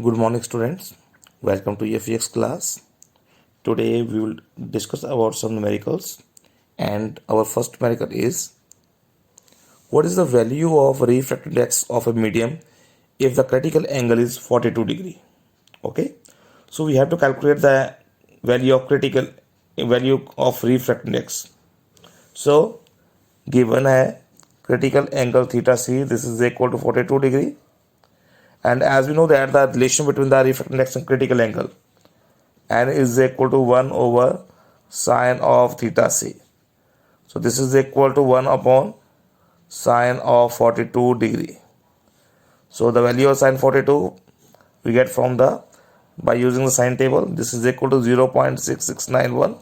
Good morning, students. Welcome to FEX class. Today we will discuss about some numericals, and our first numerical is what is the value of refractive index of a medium if the critical angle is 42 degree. Okay, so we have to calculate the value of refractive index. So given a critical angle theta c, this is equal to 42 degree. And as we know that the relation between the refractive index and critical angle n is equal to 1 over sine of theta c. So this is equal to 1 upon sine of 42 degree. So the value of sine 42 we get from the by using the sine table. This is equal to 0.6691,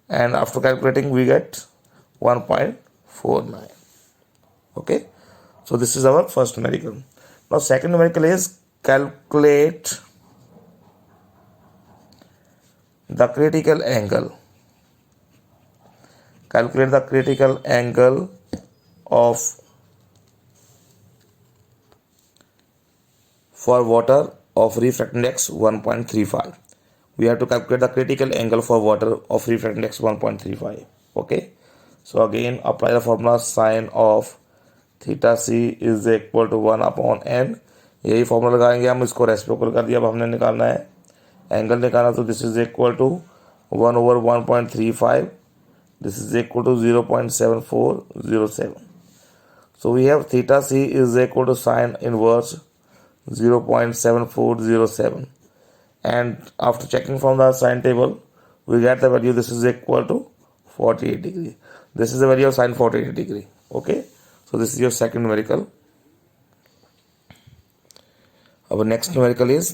and after calculating we get 1.49. Okay, so this is our first numerical. Now second numerical is calculate the critical angle. Calculate the critical angle of for water of refractive index 1.35. We have to calculate the critical angle for water of refractive index 1.35. Okay, so again apply the formula sine of theta c is equal to 1 upon n. यही formula लगाएंगे हम, इसको reciprocal कर दिया. अब हमने निकालना है एंगल निकालना, तो this is equal to 1 over 1.35. This is equal to 0.7407. So we have theta c is equal to sine inverse 0.7407, and after checking from the sine table we get the value. This is equal to 48 degree. This is the value of sine 48 degree. Okay, so this is your second numerical. Our next numerical is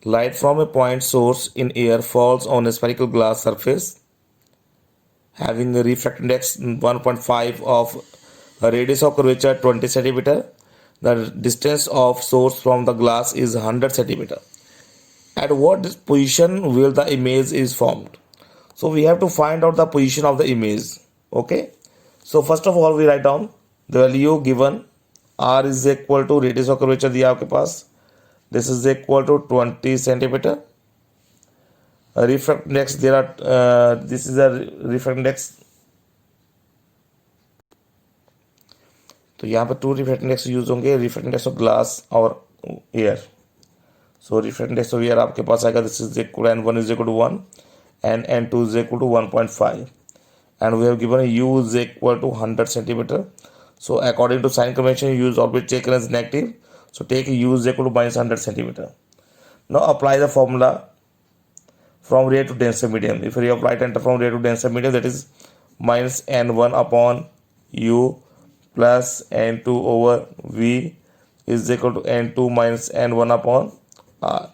light from a point source in air falls on a spherical glass surface having a refractive index 1.5 of a radius of curvature 20 centimeter. The distance of source from the glass is 100 centimeter. At what position will the image is formed? So we have to find out the position of the image. Okay, so first of all we write down the value given. R is equal to radius of curvature दिया आपके पास. This is equal to 20 centimeter. Refractive index there are this is a refractive index. तो यहाँ पर 2 refractive index use होंगे, refractive index of glass और air. So refractive index of air आपके पास आएगा. This is equal to n1 is equal to 1 and n2 is equal to 1.5, and we have given u is equal to 100 centimeter. So according to sign convention, u is always taken as negative. So take u is equal to minus 100 centimeter. Now apply the formula from rare to denser medium. If we apply tensor from rare to denser medium, that is minus n1 upon u plus n2 over v is equal to n2 minus n1 upon r.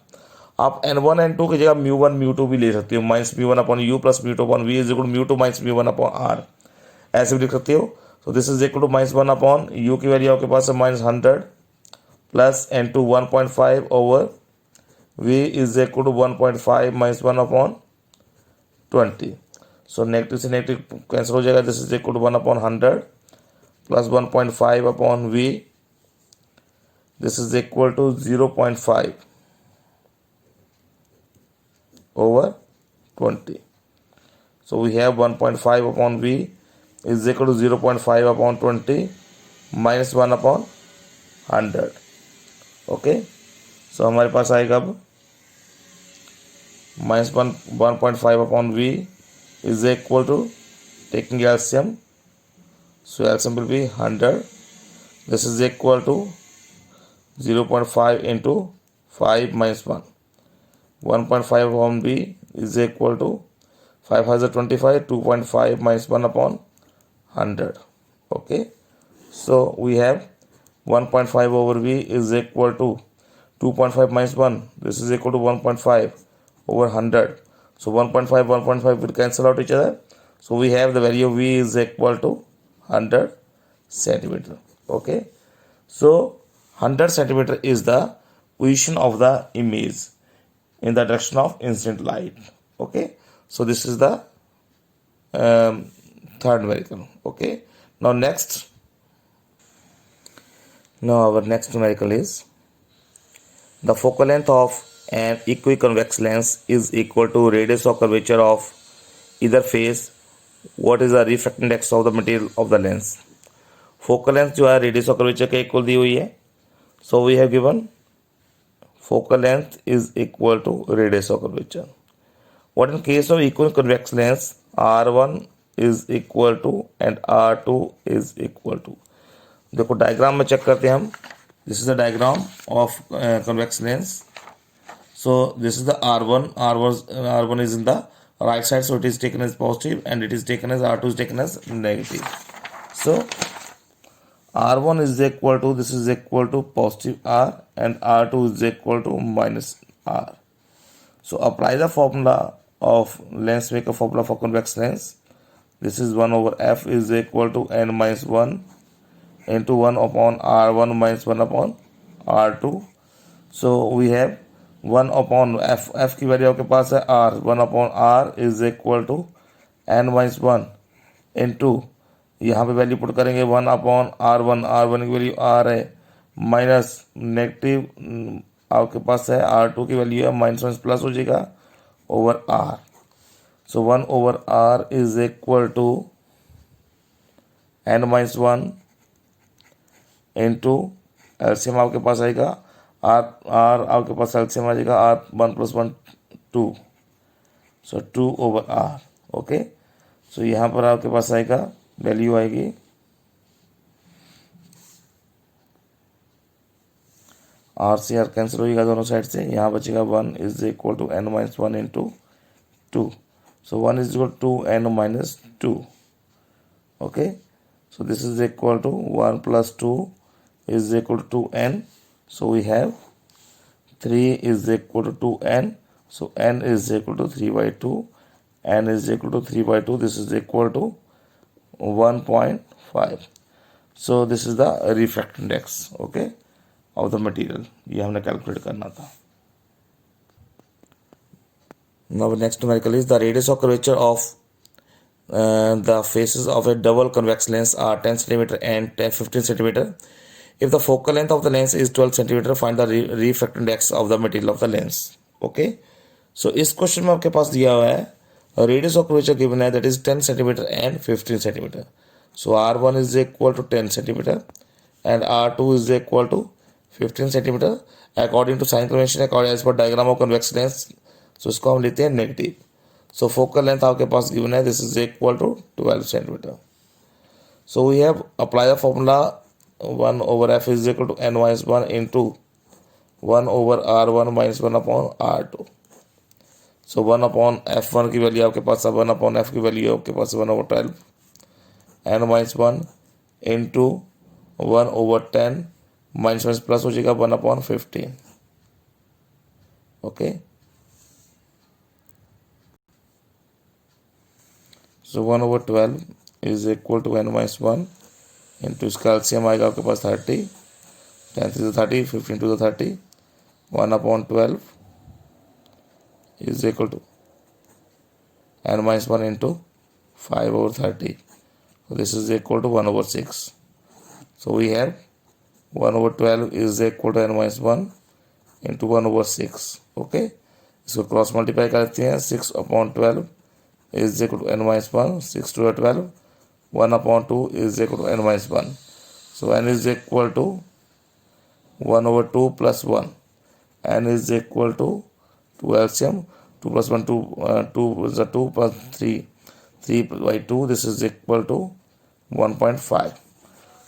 आप n1 n2 की जगह μ1 μ2 भी ले सकते हो. Minus μ1 upon u plus μ2 upon v is equal to μ2 minus μ1 upon r, ऐसे भी लिख सकते हो. So this is equal to minus 1 upon u की वैल्यू आपके पास है minus 100 plus n2 1.5 over v is equal to 1.5 minus 1 upon 20. So negative से नेगेटिव कैंसिल हो जाएगा. This is equal to 1 upon 100 plus 1.5 upon v. This is equal to 0.5 over 20. So we have 1.5 upon v is equal to 0.5 upon 20 minus 1 upon 100. Okay, so हमारे पास आएगा अब minus 1.5 upon v is equal to taking LCM. So LCM will be 100. This is equal to 0.5 into 5 minus 1. 1.5 upon b is equal to 5 has a 25, 2.5 minus 1 upon 100. Okay, so we have 1.5 over v is equal to 2.5 minus 1. This is equal to 1.5 over 100. So 1.5 will cancel out each other. So we have the value of v is equal to 100 centimeter. Okay, so 100 centimeter is the position of the image in the direction of incident light. Okay, so this is the third numerical. Okay, now our next numerical is The focal length of an equiconvex lens is equal to radius of curvature of either face. What is the refractive index of the material of the lens? Focal length जो है radius of curvature के equal दी हुई है. So we have given focal length is equal to radius of curvature. What in case of equiconvex lens, R1 is equal to and R2 is equal to. देखो diagram में check करते हैं हम. This is the diagram of convex lens. So this is the R1. R1 is in the right side, so it is taken as positive, and it is taken as R2 is taken as negative. So R1 is equal to, this is equal to positive R, and R2 is equal to minus R. So apply the formula of lens maker formula for convex lens. This is 1 over F is equal to n minus 1 into 1 upon R1 minus 1 upon R2. So we have 1 upon F. F की value आपके पास है R. 1 upon R is equal to n minus 1 into यहाँ पे value put करेंगे 1 upon R1. R1 की value R है minus negative आपके पास है R2 की वैल्यू है माइनस प्लस हो जाएगा over R. So 1 over R is equal to n minus 1 into LCM आपके पास आएगा R आपके पास एलसीएम आ जाएगा R1 प्लस 1 2. सो 2 ओवर R. ओके. सो यहाँ पर आपके पास आएगा वैल्यू आएगी R से R कैंसिल होगा दोनों साइड से. यहाँ बचेगा 1 is equal to n minus 1 into 2. So 1 is equal to n minus 2. Okay. So this is equal to 1 plus 2 is equal to 2n. So we have 3 is equal to 2n. So n is equal to 3 by 2. N is equal to 3 by 2. This is equal to 1.5. So this is the refractive index, okay, of the material. ये हमने calculate करना था. Now the next numerical is the radius of curvature of the faces of a double convex lens are 10 cm and 15 cm. If the focal length of the lens is 12 cm, find the refractive index of the material of the lens. Okay. So इस question में आपके पास दिया हुआ है radius of curvature given है, that is 10 cm and 15 cm. So R1 is equal to 10 cm and R2 is equal to 15 cm according to sign convention, according as per diagram of convex lens. So इसको हम लेते हैं negative. So focal length आपके पास given है, this is equal to 12 cm. So we have apply the formula 1 over F is equal to n minus 1 into 1 over R1 minus 1 upon R2. So 1 upon F1 की value आपके पास है 1 upon F की value आपके पास 1 over 12 n minus 1 into 1 over 10 minus plus हो जाएगा 1 upon 15. Okay. So 1 over 12 is equal to n minus 1 into इसका LCM आएगा आपके पास 30. 10 to the 30, 15 to the 30. 1 upon 12 is equal to n minus 1 into 5 over 30. So this is equal to 1 over 6. So we have 1 over 12 is equal to n minus 1 into 1 over 6. Okay. इसको cross multiply करते हैं. 6 upon 12 is equal to n minus 1. 6 to the 12. 1 upon 2 is equal to n minus 1. So n is equal to 1 over 2 plus 1. N is equal to 2 LCM. 2 plus 1, 2, 2 is a 2 plus 3. 3 by 2, this is equal to 1.5.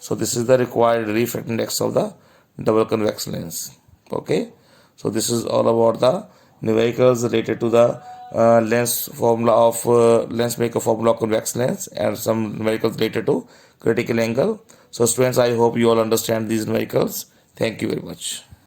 So this is the required refractive index of the double convex lens. Okay. So this is all about the numericals related to the lens formula of lens maker formula of convex lens and some numericals related to critical angle. So students, I hope you all understand these numericals. Thank you very much.